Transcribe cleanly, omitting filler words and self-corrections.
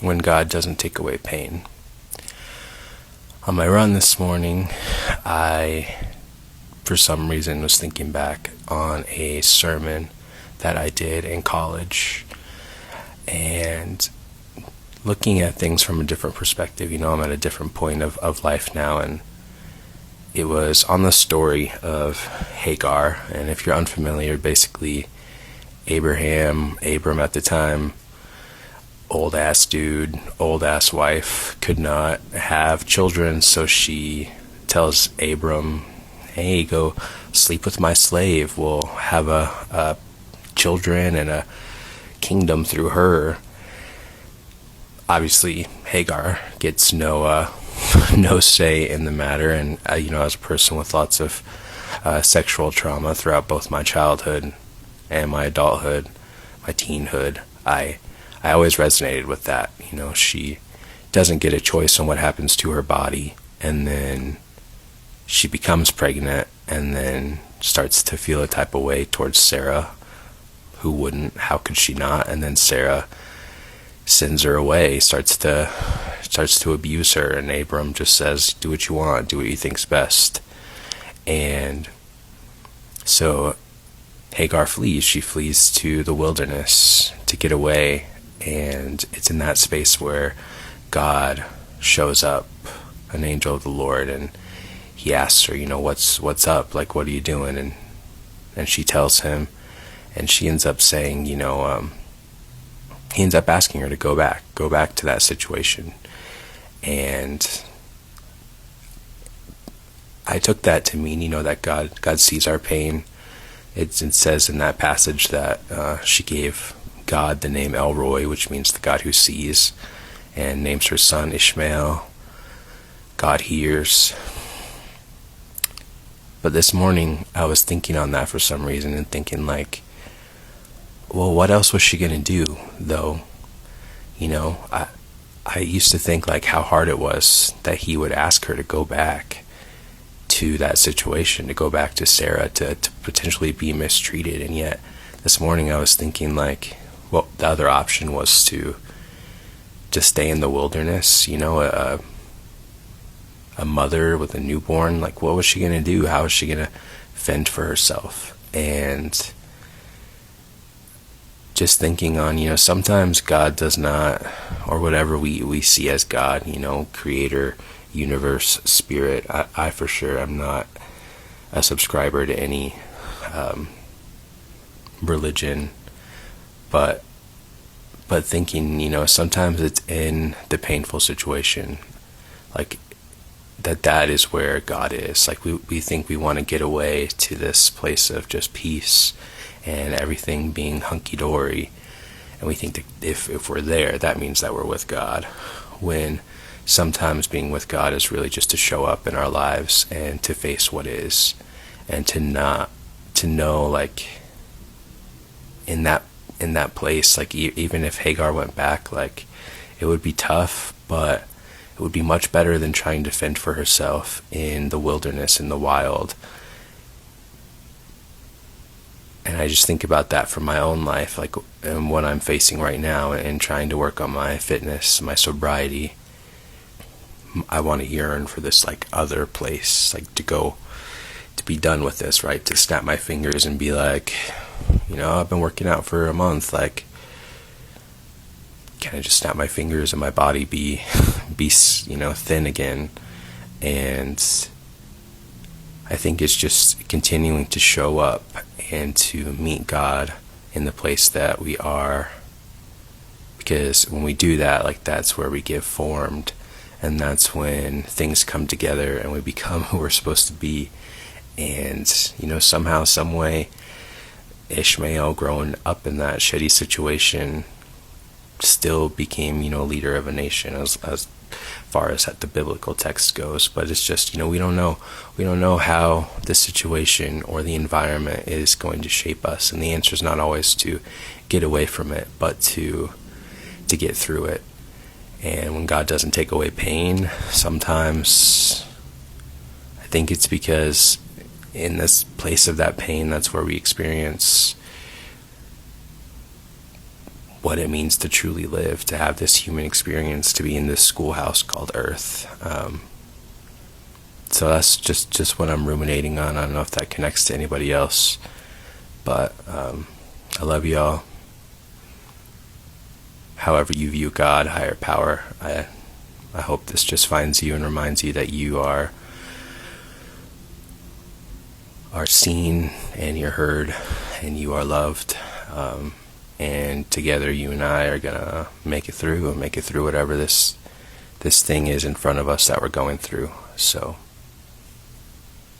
when God doesn't take away pain. On my run this morning, I, for some reason, was thinking back on a sermon that I did in college, and looking at things from a different perspective. I'm at a different point of life now, and it was on the story of Hagar. And if you're unfamiliar, basically Abram at the time, old ass dude, old ass wife, could not have children, so she tells Abram, hey, go sleep with my slave, we'll have a children and a kingdom through her. Obviously Hagar gets no say in the matter, and as a person with lots of sexual trauma throughout both my childhood and my adulthood, my teenhood, I always resonated with that. She doesn't get a choice on what happens to her body, and then she becomes pregnant, and then starts to feel a type of way towards Sarah. Who wouldn't? How could she not? And then Sarah sends her away, starts to abuse her, and Abram just says, do what you want, do what you think's best. And so Hagar flees. She flees to the wilderness to get away, and it's in that space where God shows up, an angel of the Lord, and he asks her, what's up? Like, what are you doing? And she tells him, and she ends up saying, he ends up asking her to go back to that situation. And I took that to mean, that God sees our pain. It says in that passage that she gave God the name El Roi, which means the God who sees, and names her son Ishmael. God hears. But this morning I was thinking on that for some reason, and thinking like, well, what else was she gonna do though? I used to think like how hard it was that he would ask her to go back to that situation, to go back to Sarah, to potentially be mistreated. And yet this morning I was thinking like, well, the other option was to stay in the wilderness. A mother with a newborn, like, what was she gonna do? How was she gonna fend for herself? And just thinking on, sometimes God does not, or whatever we see as God, creator, universe, spirit. I for sure am not a subscriber to any religion, but thinking, sometimes it's in the painful situation, like that is where God is. Like we think we want to get away to this place of just peace and everything being hunky-dory, and we think that if we're there, that means that we're with God, when sometimes being with God is really just to show up in our lives and to face what is, and to know, like, in that place, like even if Hagar went back, like, it would be tough, but it would be much better than trying to fend for herself in the wilderness, in the wild. And I just think about that for my own life, like, and what I'm facing right now, and trying to work on my fitness, my sobriety. I want to yearn for this, like, other place, like, to be done with this, right? To snap my fingers and be like, I've been working out for a month, like, can I just snap my fingers and my body be thin again? And I think it's just continuing to show up and to meet God in the place that we are, because when we do that, like, that's where we get formed, and that's when things come together and we become who we're supposed to be. And somehow, some way, Ishmael, growing up in that shitty situation, still became leader of a nation, as far as the biblical text goes. But it's just, we don't know how the situation or the environment is going to shape us, and the answer is not always to get away from it, but to get through it. And when God doesn't take away pain, sometimes I think it's because in this place of that pain, that's where we experience what it means to truly live, to have this human experience, to be in this schoolhouse called Earth. So that's just what I'm ruminating on. I don't know if that connects to anybody else, but I love y'all. However you view God, higher power, I hope this just finds you and reminds you that you are seen and you're heard and you are loved. And together you and I are gonna make it through whatever this thing is in front of us that we're going through. So